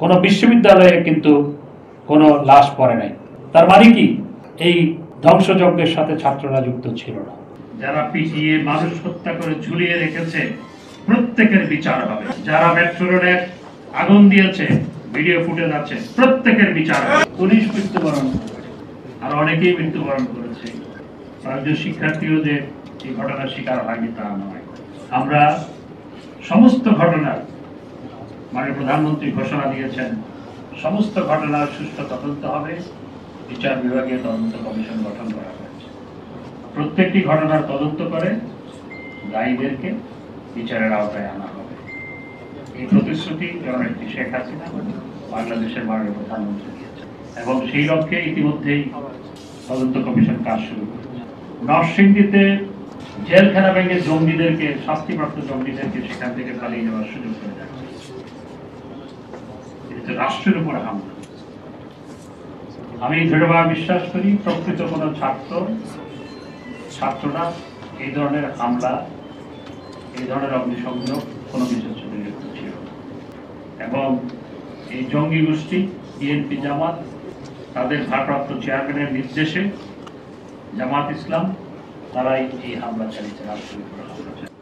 কোনো বিশ্ববিদ্যালয়ে কিন্তু কোনো লাশ পড়ে নাই। তার মানে কি এই ধ্বংসযজ্ঞের সাথে ছাত্ররা যুক্ত ছিল না। যারা পিটিয়ে মানুষ হত্যা করে ঝুলিয়ে রেখেছে প্রত্যেকের বিচার হবে। যারা মেট্রো রোডে আগুন দিয়েছে, ভিডিও ফুটেজ আছে, প্রত্যেকের বিচার হবে। পুলিশ মৃত্যুবরণ আর অনেকেই মৃত্যুবরণ করেছে। কয়েকজন শিক্ষার্থীও যে এই ঘটনার শিকার হয়নি তা নয়। আমরা সমস্ত ঘটনার মাননীয় প্রধানমন্ত্রী ঘোষণা দিয়েছেন, সমস্ত ঘটনার সুষ্ঠু তদন্ত হবে। বিচার বিভাগীয় তদন্ত কমিশন গঠন করা হয়েছে। প্রত্যেকটি ঘটনার তদন্ত করে দায়ীদেরকে বিচারের আওতায় আনা হবে। এই প্রতিশ্রুতি জননেত্রী শেখ হাসিনা বাংলাদেশের মাননীয় প্রধানমন্ত্রী দিয়েছেন এবং সেই লক্ষ্যে ইতিমধ্যেই তদন্ত কমিশন কাজ শুরু করেছে। নরসিংদীতে জেলখানা ভেঙে জঙ্গিদেরকে, শাস্তিপ্রাপ্ত জঙ্গিদেরকে সেখান থেকে পালিয়ে যাওয়ার সুযোগ করে দেওয়া হয়েছে। এটা রাষ্ট্রের উপর হামলা। আমি দৃঢ়ভাবে বিশ্বাস করি প্রকৃত কোনো ছাত্ররা এই ধরনের হামলা, এই ধরনের অগ্নিসংযোগ কোনো কিছুর সাথে যুক্ত ছিল এবং এই জঙ্গি গোষ্ঠী বিএনপি জামাত তাদের ভারপ্রাপ্ত চেয়ারম্যানের নির্দেশে জামাত ইসলাম তারাই এই হামলা চালিয়েছে, রাষ্ট্রের উপর হামলা চালিয়েছে।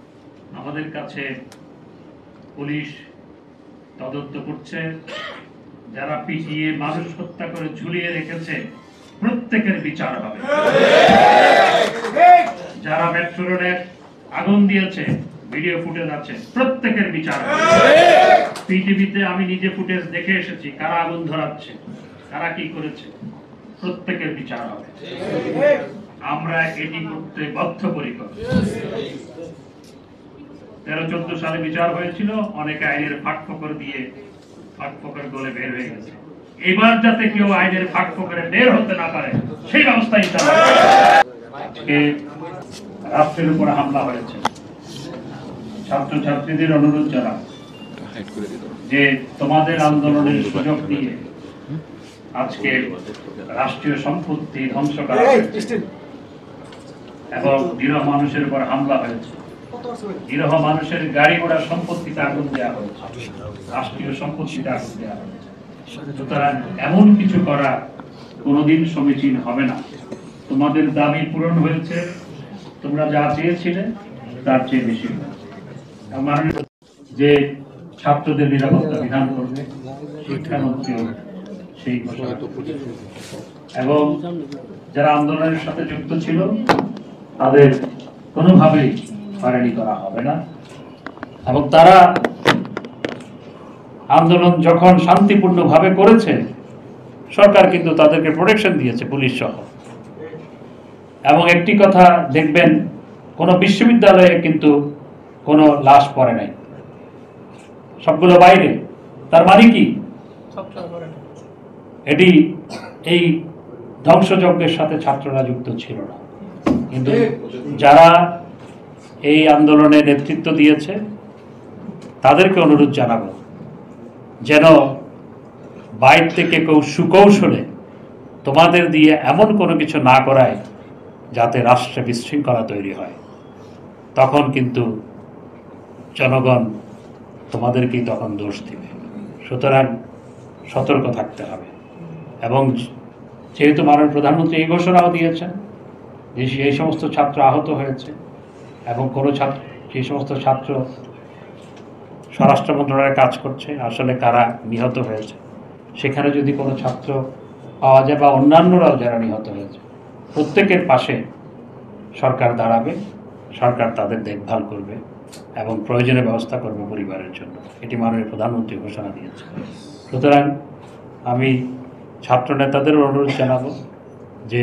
আমাদের কাছে পুলিশ তদন্ত করছে। যারা পিটিয়ে মানুষ হত্যা করে ঝুলিয়ে রেখেছে প্রত্যেকের বিচার হবে। যারা মেট্রো রোডে আগুন দিয়েছে, ভিডিও ফুটেজ আছে, প্রত্যেকের বিচার হবে। পিটিভিতে আমি নিজে ফুটেজ দেখে এসেছি, কারা আগুন ধরাচ্ছে, কারা কি করেছে, প্রত্যেকের বিচার হবে। আমরা এটি করতে বদ্ধপরিকর। 13-14 সালে বিচার হয়েছিল, অনেকে আইনের ফাঁকফোকর দিয়ে ফাঁকফোকর গলে বের হয়ে গেছে। এবার যাতে কেউ আইনের ফাঁকফোকরে বের হতে না পারে সেই ব্যবস্থাই আজকে রাষ্ট্রের উপর হামলা হয়েছে। ছাত্রছাত্রীদের অনুরোধ জানাব যে তোমাদের আন্দোলনের সুযোগ দিয়ে আজকে রাষ্ট্রীয় সম্পত্তি ধ্বংস করা হয়েছে এবং নিরীহ মানুষের উপর হামলা হয়েছে। নিরীহ মানুষের গাড়ি ঘোড়া সম্পত্তিতে আগুন দেওয়া হয়েছে, রাষ্ট্রীয় সম্পত্তিতে আগুন দেওয়া হয়েছে। সুতরাং এমন কিছু করা কোনোদিন সমীচীন হবে না। তোমাদের দাবি পূরণ হয়েছে, তোমরা যা চেয়েছিলে তার চেয়ে বেশি যে ছাত্রদের নিরাপত্তা বিধান করবে, শিক্ষামন্ত্রীও সেই ঘোষণা এবং যারা আন্দোলনের সাথে যুক্ত ছিল তাদের কোনোভাবেই হয়রানি করা হবে না এবং তারা আন্দোলন যখন শান্তিপূর্ণভাবে করেছে সরকার কিন্তু তাদেরকে প্রোটেকশন দিয়েছে, পুলিশ সহ। এবং একটি কথা দেখবেন, কোনো বিশ্ববিদ্যালয়ে কিন্তু কোনো লাশ পড়ে নাই, সবগুলো বাইরে। তার মানে কি এটি এই ধ্বংসযজ্ঞের সাথে ছাত্ররা যুক্ত ছিল না। কিন্তু যারা এই আন্দোলনে নেতৃত্ব দিয়েছে তাদেরকে অনুরোধ জানাবো যেন বাইরে থেকে কেউ সুকৌশলে তোমাদের দিয়ে এমন কোনো কিছু না করায় যাতে রাষ্ট্রে বিশৃঙ্খলা তৈরি হয়। তখন কিন্তু জনগণ তোমাদেরকেই তখন দোষ দিবে। সুতরাং সতর্ক থাকতে হবে এবং যেহেতু মাননীয় প্রধানমন্ত্রী এই ঘোষণাও দিয়েছেন যে এই সমস্ত ছাত্র আহত হয়েছে এবং কোনো ছাত্র, যে সমস্ত ছাত্র স্বরাষ্ট্র মন্ত্রণালয়ে কাজ করছে, আসলে কারা নিহত হয়েছে, সেখানে যদি কোনো ছাত্র পাওয়া যায় বা অন্যান্যরাও যারা নিহত হয়েছে, প্রত্যেকের পাশে সরকার দাঁড়াবে, সরকার তাদের দেখভাল করবে এবং প্রয়োজনীয় ব্যবস্থা করবে পরিবারের জন্য। এটি মাননীয় প্রধানমন্ত্রী ঘোষণা দিয়েছে। সুতরাং আমি ছাত্র নেতাদের অনুরোধ জানাবো যে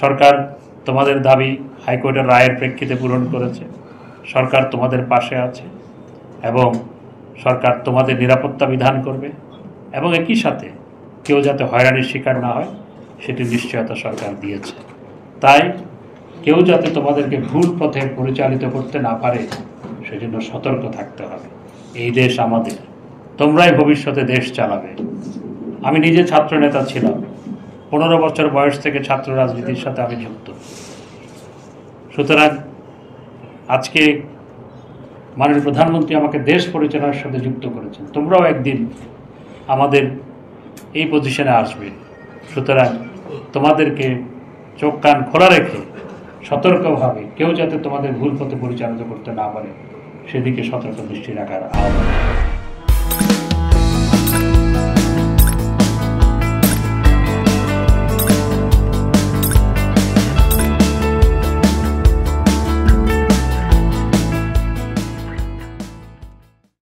সরকার তোমাদের দাবি হাইকোর্টের রায়ের প্রেক্ষিতে পূরণ করেছে, সরকার তোমাদের পাশে আছে এবং সরকার তোমাদের নিরাপত্তা বিধান করবে এবং একই সাথে কেউ যাতে হয়রানির শিকার না হয় সেটি নিশ্চয়তা সরকার দিয়েছে। তাই কেউ যাতে তোমাদেরকে ভুল পথে পরিচালিত করতে না পারে সেজন্য সতর্ক থাকতে হবে। এই দেশ আমাদের, তোমরাই ভবিষ্যতে দেশ চালাবে। আমি নিজে ছাত্র নেতা ছিলাম, 15 বছর বয়স থেকে ছাত্র রাজনীতির সাথে আমি যুক্ত। সুতরাং আজকে মাননীয় প্রধানমন্ত্রী আমাকে দেশ পরিচালনার সাথে যুক্ত করেছেন। তোমরাও একদিন আমাদের এই পজিশনে আসবে। সুতরাং তোমাদেরকে চোখ কান খোলা রেখে সতর্কভাবে কেউ যাতে তোমাদের ভুল পথে পরিচালিত করতে না পারে সেদিকে সতর্ক দৃষ্টি রাখার আহ্বান।